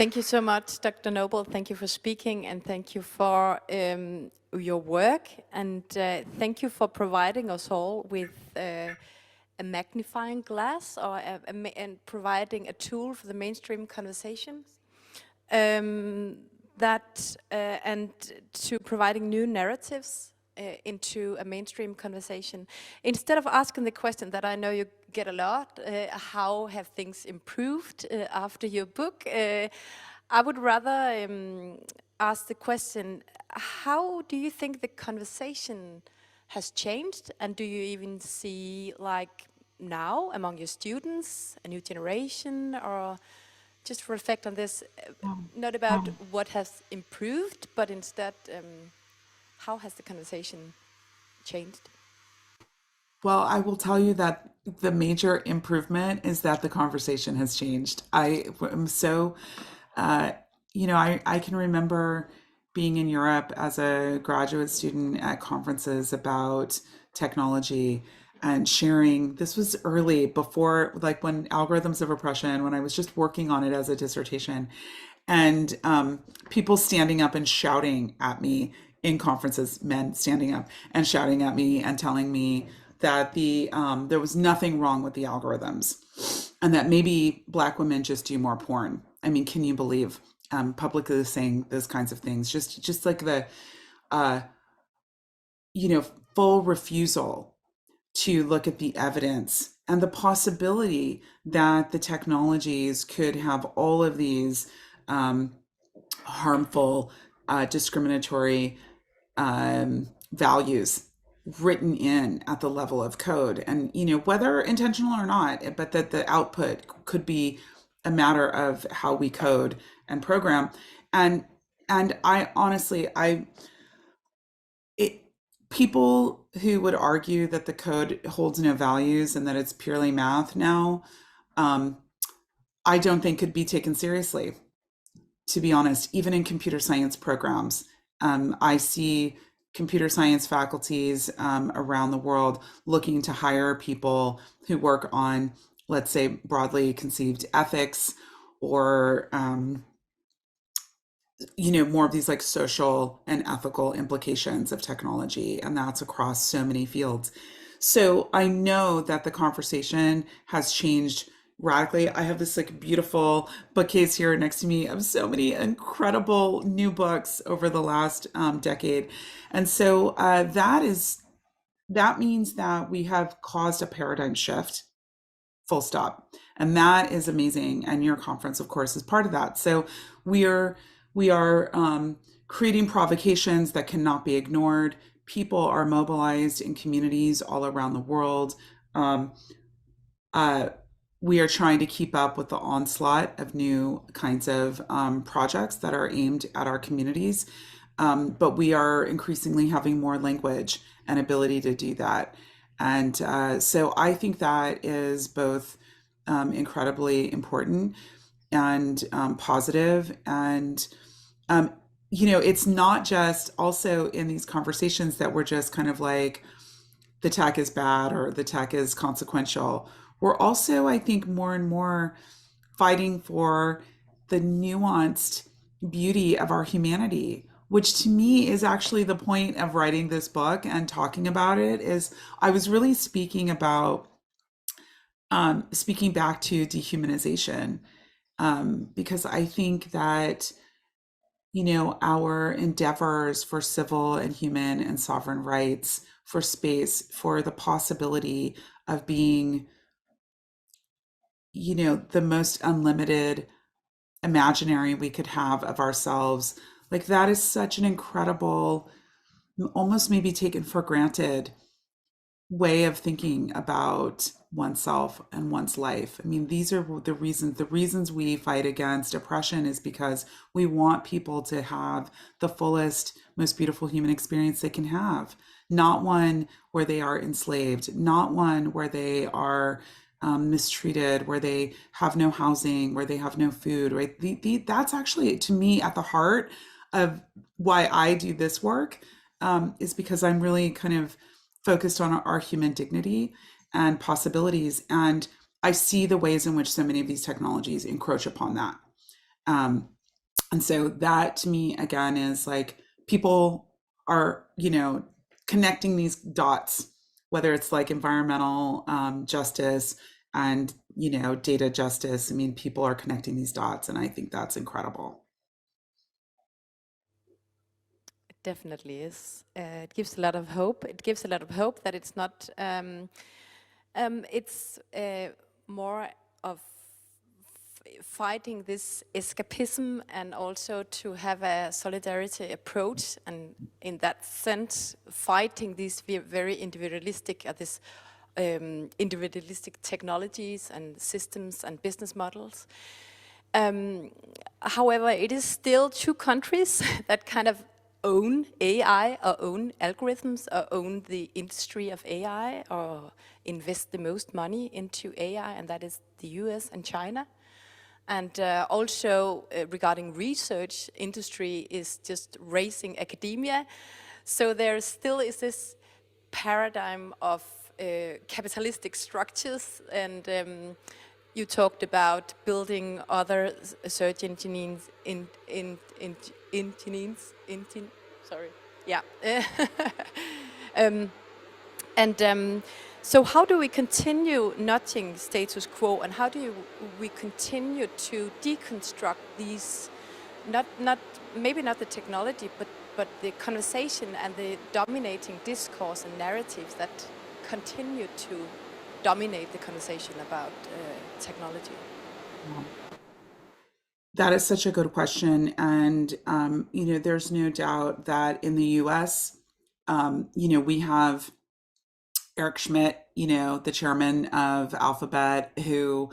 Thank you so much, Dr. Noble. Thank you for speaking, and thank you for your work, and thank you for providing us all with a magnifying glass and providing a tool for the mainstream conversation. And to providing new narratives into a mainstream conversation. Instead of asking the question that I know you get a lot, how have things improved after your book? I would rather ask the question, how do you think the conversation has changed? And do you even see, like now, among your students, a new generation, or just reflect on this, not about what has improved, but instead, how has the conversation changed? Well, I will tell you that the major improvement is that the conversation has changed. I am so, uh, I can remember being in Europe as a graduate student at conferences about technology and sharing. This was early, before, like when algorithms of oppression, when I was just working on it as a dissertation, and people standing up and shouting at me in conferences, men standing up and shouting at me and telling me that there was nothing wrong with the algorithms, and that maybe Black women just do more porn. I mean, can you believe publicly saying those kinds of things? Just like the uh, full refusal to look at the evidence and the possibility that the technologies could have all of these harmful, discriminatory values written in at the level of code, and whether intentional or not, but that the output could be a matter of how we code and program. And I honestly, it people who would argue that the code holds no values and that it's purely math now, um, I don't think could be taken seriously, to be honest. Even in computer science programs, I see computer science faculties around the world looking to hire people who work on, let's say, broadly conceived ethics, or more of these like social and ethical implications of technology, and that's across so many fields. So I know that the conversation has changed radically. I have this like beautiful bookcase here next to me of so many incredible new books over the last decade, and so that means that we have caused a paradigm shift, full stop. And that is amazing. And your conference, of course, is part of that. So we are creating provocations that cannot be ignored. People are mobilized in communities all around the world. Um, we are trying to keep up with the onslaught of new kinds of projects that are aimed at our communities. But we are increasingly having more language and ability to do that. And so I think that is both incredibly important and positive. And, it's not just also in these conversations that we're just kind of like, the tech is bad or the tech is consequential. We're also, I think, more and more fighting for the nuanced beauty of our humanity, which to me is actually the point of writing this book and talking about it. Is I was really speaking about speaking back to dehumanization, because I think that our endeavors for civil and human and sovereign rights, for space, for the possibility of being the most unlimited imaginary we could have of ourselves, like that is such an incredible, almost maybe taken for granted way of thinking about oneself and one's life. I mean, these are the reasons we fight against oppression is because we want people to have the fullest, most beautiful human experience they can have, not one where they are enslaved, not one where they are mistreated, where they have no housing, where they have no food, right? That's actually, to me, at the heart of why I do this work, is because I'm really kind of focused on our human dignity and possibilities. And I see the ways in which so many of these technologies encroach upon that. And so that to me, again, is like people are, connecting these dots, whether it's like environmental justice and, data justice. I mean, people are connecting these dots, and I think that's incredible. It definitely is. It gives a lot of hope. It gives a lot of hope that it's not, it's more of fighting this escapism and also to have a solidarity approach, and in that sense fighting these very individualistic individualistic technologies and systems and business models. However, it is still two countries that kind of own AI or own algorithms or own the industry of AI or invest the most money into AI, and that is the US and China. And also regarding research, industry is just raising academia. So there still is this paradigm of capitalistic structures, and you talked about building other search engines so how do we continue nudging status quo, and how do we continue to deconstruct these, maybe not the technology, but the conversation and the dominating discourse and narratives that continue to dominate the conversation about technology? That is such a good question. And, there's no doubt that in the US, we have Eric Schmidt, the chairman of Alphabet, who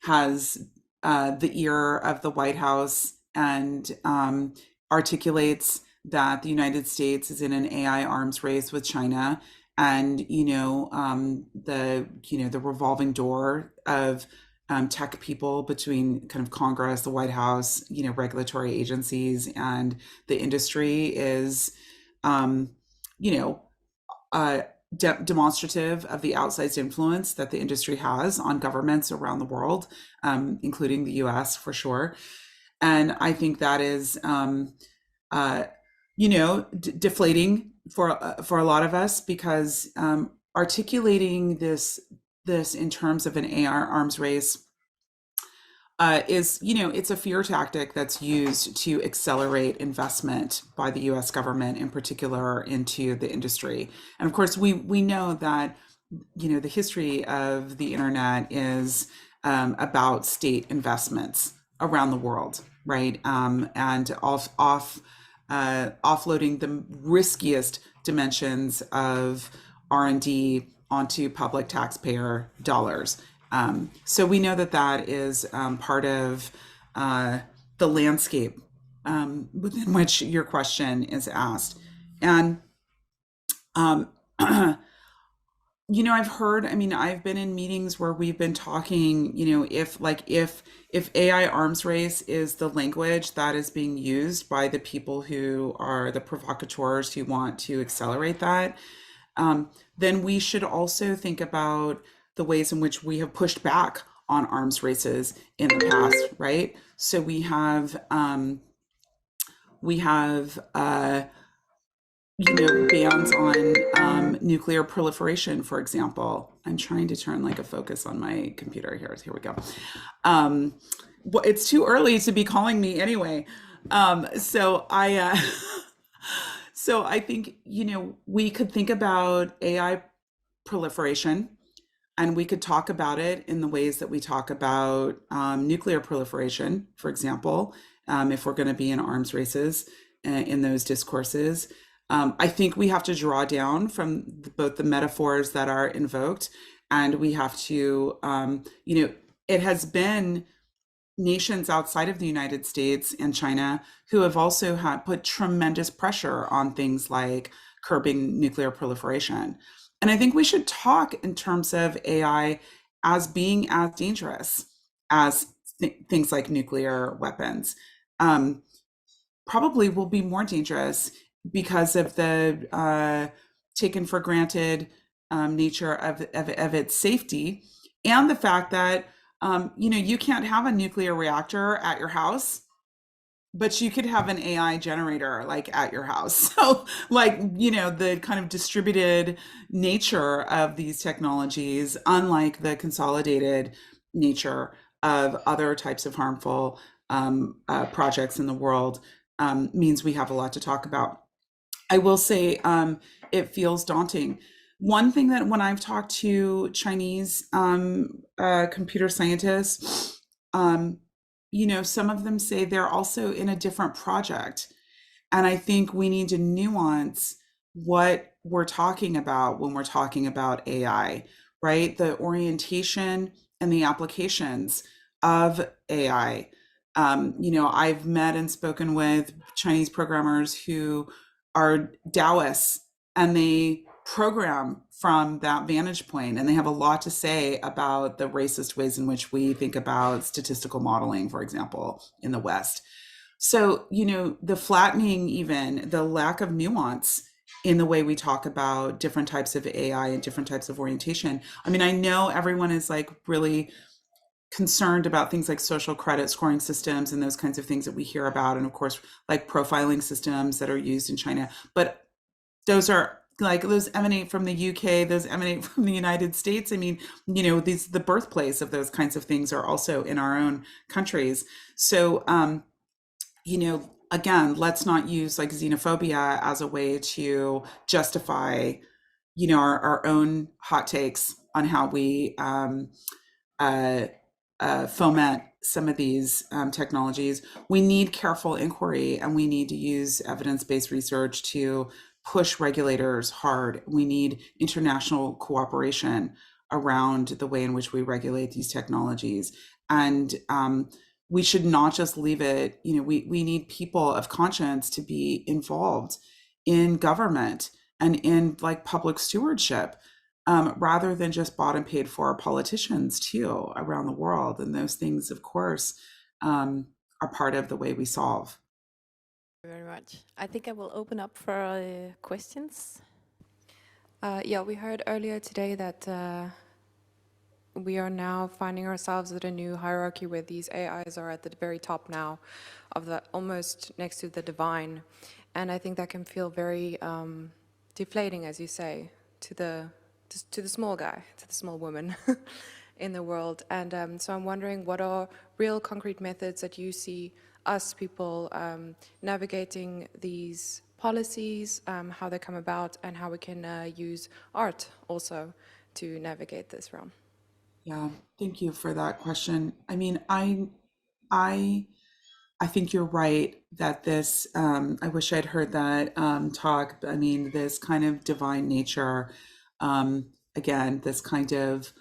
has the ear of the White House and articulates that the United States is in an AI arms race with China, and the revolving door of tech people between kind of Congress, the White House, regulatory agencies, and the industry is, demonstrative of the outsized influence that the industry has on governments around the world, including the US for sure. And I think that is, deflating for a lot of us, because articulating this in terms of an AI arms race is, it's a fear tactic that's used to accelerate investment by the US government in particular into the industry. And of course, we know that, the history of the internet is about state investments around the world, right? And offloading the riskiest dimensions of R&D onto public taxpayer dollars. So we know that that is part of the landscape within which your question is asked. And, I've heard, I've been in meetings where we've been talking, if AI arms race is the language that is being used by the people who are the provocateurs who want to accelerate that, then we should also think about the ways in which we have pushed back on arms races in the past, right? So we have bans on nuclear proliferation, for example. I'm trying to turn like a focus on my computer here. Here we go. Well, it's too early to be calling me anyway. So I think, we could think about AI proliferation, and we could talk about it in the ways that we talk about nuclear proliferation, for example, if we're going to be in arms races in those discourses. I think we have to draw down from both the metaphors that are invoked, and we have to, it has been nations outside of the United States and China who have also put tremendous pressure on things like curbing nuclear proliferation. And I think we should talk in terms of AI as being as dangerous as things like nuclear weapons. Probably will be more dangerous because of the taken for granted nature of its safety, and the fact that you can't have a nuclear reactor at your house but you could have an AI generator like at your house. So, like, the kind of distributed nature of these technologies, unlike the consolidated nature of other types of harmful projects in the world, means we have a lot to talk about. I will say it feels daunting. One thing that when I've talked to Chinese computer scientists, some of them say they're also in a different project. And I think we need to nuance what we're talking about when we're talking about AI, right? The orientation and the applications of AI. I've met and spoken with Chinese programmers who are Taoists, and they program from that vantage point, and they have a lot to say about the racist ways in which we think about statistical modeling, for example, in the West. So, the flattening, even the lack of nuance in the way we talk about different types of AI and different types of orientation. I mean, I know everyone is like really concerned about things like social credit scoring systems and those kinds of things that we hear about. And of course, like profiling systems that are used in China. But those are like, those emanate from the UK, those emanate from the United States. I mean, the birthplace of those kinds of things are also in our own countries. So, again, let's not use like xenophobia as a way to justify, our own hot takes on how we uh, foment some of these technologies. We need careful inquiry, and we need to use evidence-based research to push regulators hard. We need international cooperation around the way in which we regulate these technologies. And we should not just leave it, we need people of conscience to be involved in government and in like public stewardship, rather than just bought and paid for politicians too around the world. And those things, of course, are part of the way we solve. Very much. I think I will open up for questions. Yeah, we heard earlier today that we are now finding ourselves at a new hierarchy where these AIs are at the very top now of the almost next to the divine. And I think that can feel very deflating, as you say, to the small guy, to the small woman in the world. And so I'm wondering, what are real concrete methods that you see us people navigating these policies, how they come about, and how we can use art also to navigate this realm? Yeah, thank you for that question. I mean, I I think you're right that this, I wish I'd heard that talk. I mean, this kind of divine nature, again, this kind of,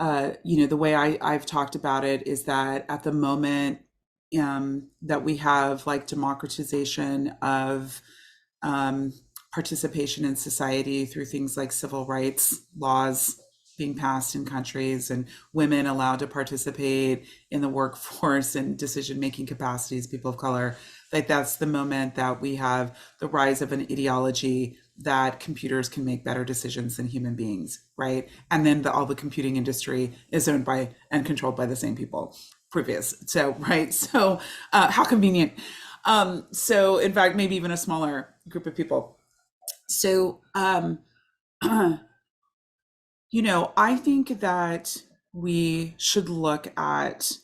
the way I've talked about it is that at the moment that we have like democratization of um, participation in society through things like civil rights laws being passed in countries, and women allowed to participate in the workforce and decision making capacities, people of color, like that's the moment that we have the rise of an ideology that computers can make better decisions than human beings, right? And then all the computing industry is owned by and controlled by the same people previous. So, right. So how convenient. So in fact, maybe even a smaller group of people. So, I think that we should look at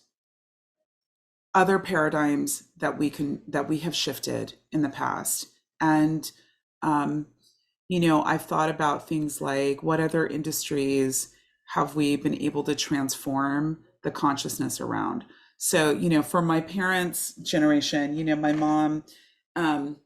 other paradigms that we have shifted in the past. And, I've thought about things like, what other industries have we been able to transform the consciousness around? So, for my parents' generation, my mom, um,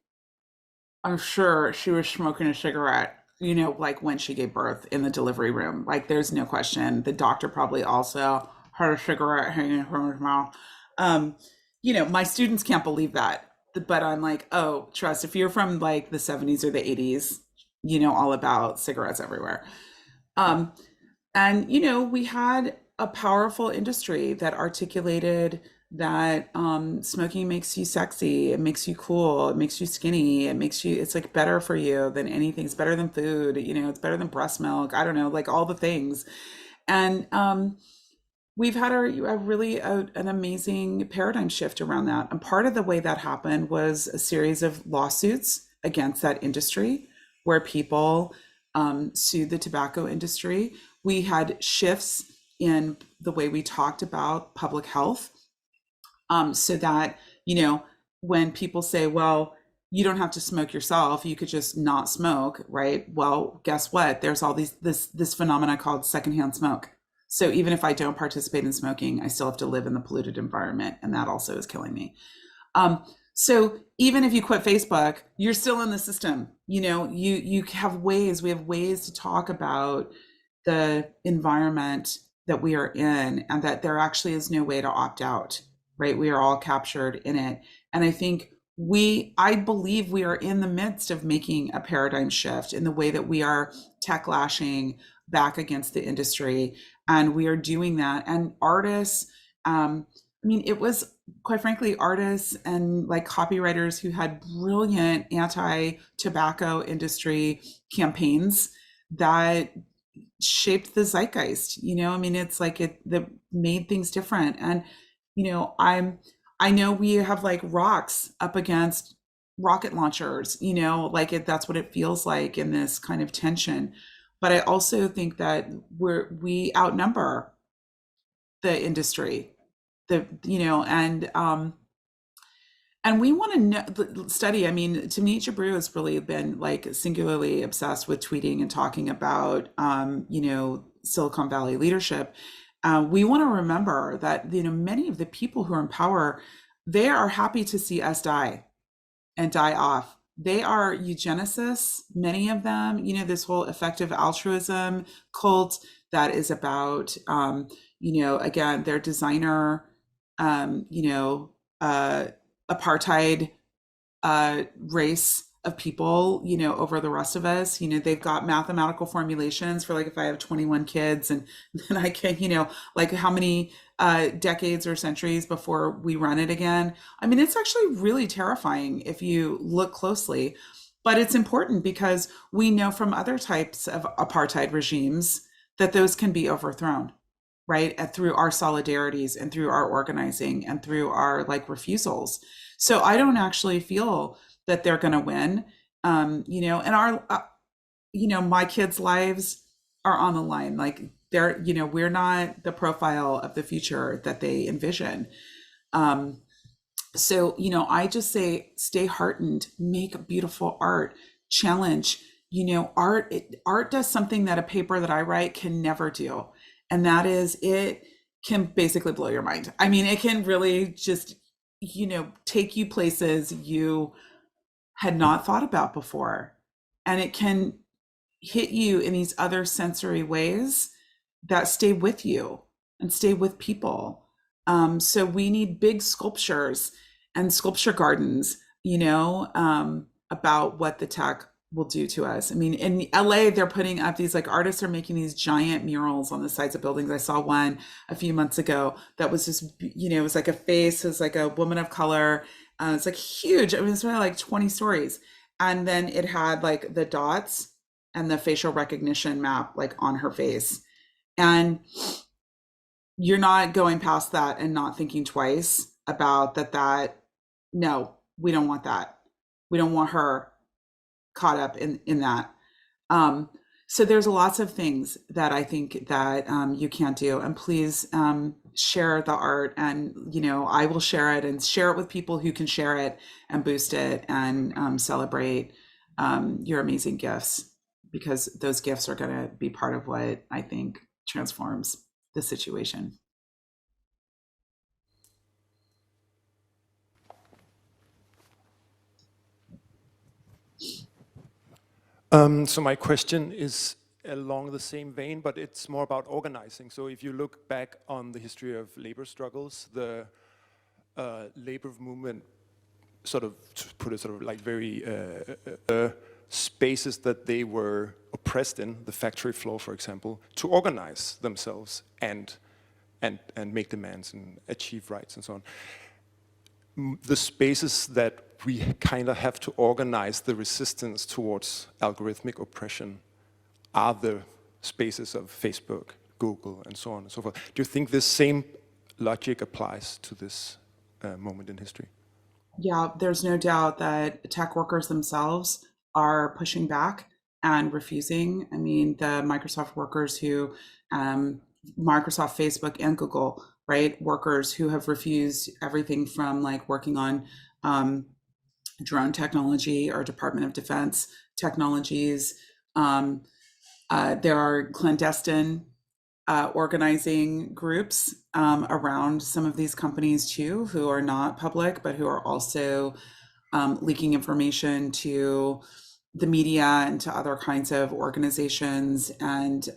I'm sure she was smoking a cigarette, like when she gave birth in the delivery room. Like, there's no question. The doctor probably also had a cigarette hanging from his mouth. Um, my students can't believe that. But I'm like, oh, trust, if you're from like the 70s or the 80s, you know all about cigarettes everywhere. Um, and, we had a powerful industry that articulated that smoking makes you sexy, it makes you cool, it makes you skinny, it's like better for you than anything. It's better than food, it's better than breast milk. I don't know, like all the things. And we've had an amazing paradigm shift around that. And part of the way that happened was a series of lawsuits against that industry where people sued the tobacco industry. We had shifts in the way we talked about public health, so that, when people say, well, you don't have to smoke yourself, you could just not smoke, right? Well, guess what? There's all this phenomena called secondhand smoke. So even if I don't participate in smoking, I still have to live in the polluted environment, and that also is killing me. So even if you quit Facebook, you're still in the system. We have ways to talk about the environment that we are in, and that there actually is no way to opt out, right? We are all captured in it. And I think I believe we are in the midst of making a paradigm shift in the way that we are tech lashing back against the industry. And we are doing that. And artists, it was, quite frankly, artists and like copywriters who had brilliant anti-tobacco industry campaigns that shaped the zeitgeist. It's like that made things different. And I know we have like rocks up against rocket launchers, that's what it feels like in this kind of tension. But I also think that we outnumber the industry, and we want to study. Timnit Jabru has really been like singularly obsessed with tweeting and talking about, Silicon Valley leadership. We want to remember that, many of the people who are in power, they are happy to see us die and die off. They are eugenicists, many of them, this whole effective altruism cult that is about, again, their designer, apartheid race of people, over the rest of us. They've got mathematical formulations for like, if I have 21 kids and then I can, like how many decades or centuries before we run it again. It's actually really terrifying if you look closely, but it's important because we know from other types of apartheid regimes that those can be overthrown, right? And through our solidarities and through our organizing and through our like refusals. So I don't actually feel that they're going to win, and our, my kids' lives are on the line. Like we're not the profile of the future that they envision. So, I just say, stay heartened, make beautiful art, challenge, art does something that a paper that I write can never do. And that is, it can basically blow your mind. It can really just, take you places you had not thought about before. And it can hit you in these other sensory ways that stay with you and stay with people. So we need big sculptures and sculpture gardens, about what the tech will do to us. In LA, they're putting up these, like, artists are making these giant murals on the sides of buildings. I saw one a few months ago that was just, it was like a face, it was like a woman of color. It's like huge. It's really like 20 stories. And then it had like the dots and the facial recognition map like on her face. And you're not going past that and not thinking twice about that, no, we don't want that. We don't want her caught up in that. So there's lots of things that I think that you can't do. And please share the art, and I will share it and share it with people who can share it and boost it and celebrate your amazing gifts, because those gifts are going to be part of what I think transforms the situation. So my question is along the same vein, but it's more about organizing. So if you look back on the history of labor struggles, the labor movement, sort of, to put it sort of like very, spaces that they were oppressed in, the factory floor, for example, to organize themselves and make demands and achieve rights and so on. The spaces that we kind of have to organize the resistance towards algorithmic oppression are the spaces of Facebook, Google, and so on and so forth. Do you think this same logic applies to this moment in history? Yeah, there's no doubt that tech workers themselves are pushing back and refusing. I mean, the Microsoft workers who, Microsoft, Facebook, and Google, right? Workers who have refused everything from like working on drone technology or Department of Defense technologies. There are clandestine organizing groups around some of these companies too, who are not public, but who are also leaking information to the media and to other kinds of organizations. And,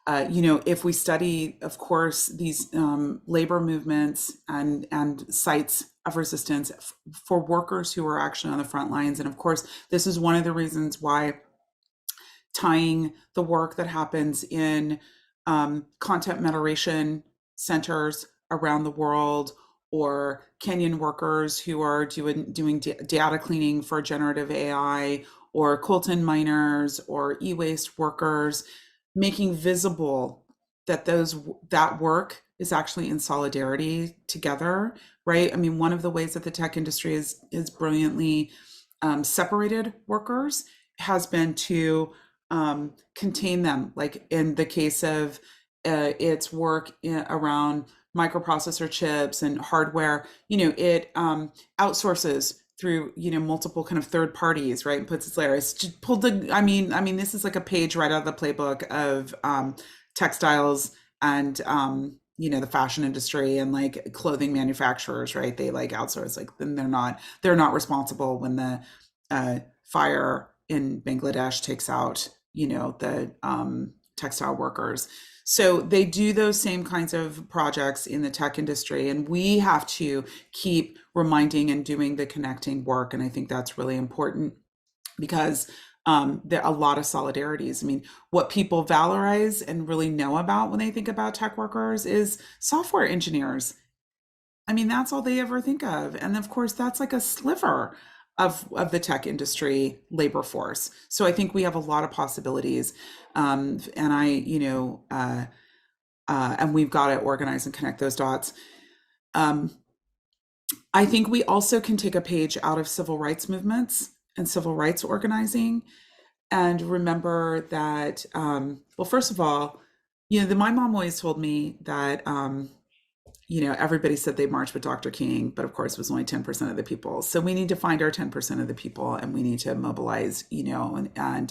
if we study, of course, these labor movements and sites of resistance for workers who are actually on the front lines. And of course, this is one of the reasons why tying the work that happens in content moderation centers around the world, or Kenyan workers who are doing data cleaning for generative AI, or coltan miners, or e-waste workers, making visible that that work is actually in solidarity together, right? I mean, one of the ways that the tech industry is brilliantly separated workers has been to contain them, like in the case of its work around microprocessor chips and hardware. It outsources through multiple kind of third parties, right, and puts its layer. It's just pulled the I mean this is like a page right out of the playbook of textiles and the fashion industry and like clothing manufacturers, right? They like outsource, like, then they're not responsible when the fire in Bangladesh takes out the textile workers. So they do those same kinds of projects in the tech industry, and we have to keep reminding and doing the connecting work. And I think that's really important, because there are a lot of solidarities. I mean, what people valorize and really know about when they think about tech workers is software engineers. I mean, that's all they ever think of. And of course, that's like a sliver of the tech industry labor force. So I think we have a lot of possibilities. And we've got to organize and connect those dots. I think we also can take a page out of civil rights movements and civil rights organizing, and remember that, well, first of all, my mom always told me that, everybody said they marched with Dr. King, but of course it was only 10% of the people. So we need to find our 10% of the people, and we need to mobilize, and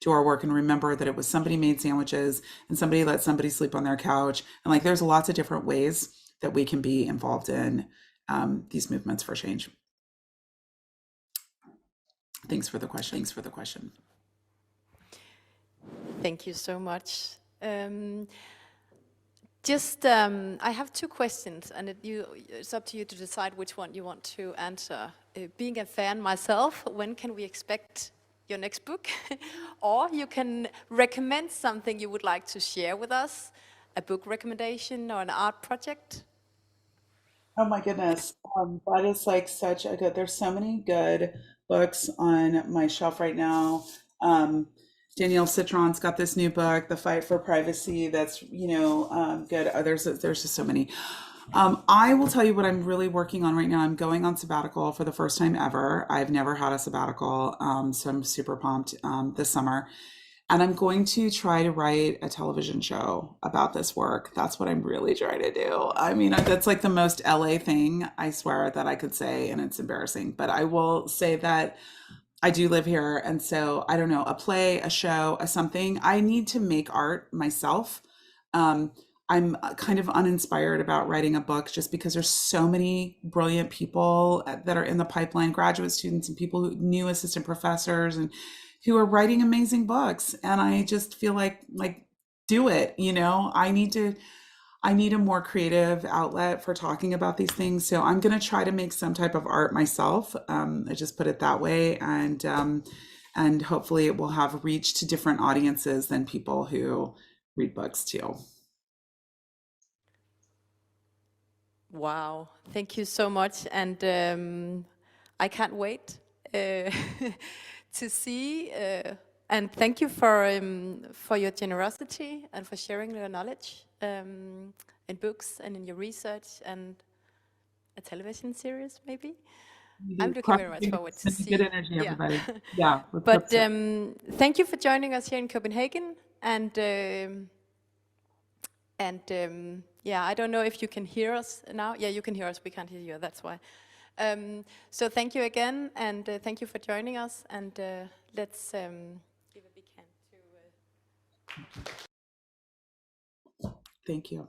do our work, and remember that it was somebody made sandwiches and somebody let somebody sleep on their couch. And like, there's lots of different ways that we can be involved in these movements for change. Thanks for the question. Thank you so much. I have two questions, and it's up to you to decide which one you want to answer. Being a fan myself, when can we expect your next book? Or you can recommend something you would like to share with us, a book recommendation or an art project? Oh my goodness. That is like such a good, there's so many good books on my shelf right now. Danielle Citron's got this new book, The Fight for Privacy, that's, good. There's just so many. I will tell you what I'm really working on right now. I'm going on sabbatical for the first time ever. I've never had a sabbatical, so I'm super pumped this summer. And I'm going to try to write a television show about this work. That's what I'm really trying to do. I mean, that's like the most LA thing, I swear, that I could say, and it's embarrassing. But I will say that I do live here. And so, I don't know, a play, a show, a something. I need to make art myself. I'm kind of uninspired about writing a book, just because there's so many brilliant people that are in the pipeline, graduate students and people new assistant professors, and who are writing amazing books. And I just feel like do it, I need a more creative outlet for talking about these things. So I'm going to try to make some type of art myself. I just put it that way. And hopefully it will have reach to different audiences than people who read books too. Wow, thank you so much. And I can't wait to see And thank you for your generosity and for sharing your knowledge in books and in your research and a television series, maybe. I'm looking very much forward to see. Good energy, Yeah. everybody. Yeah. But thank you for joining us here in Copenhagen. And yeah, I don't know if you can hear us now. Yeah, you can hear us. We can't hear you. That's why. So thank you again, and thank you for joining us. And let's give a big hand to. Thank you.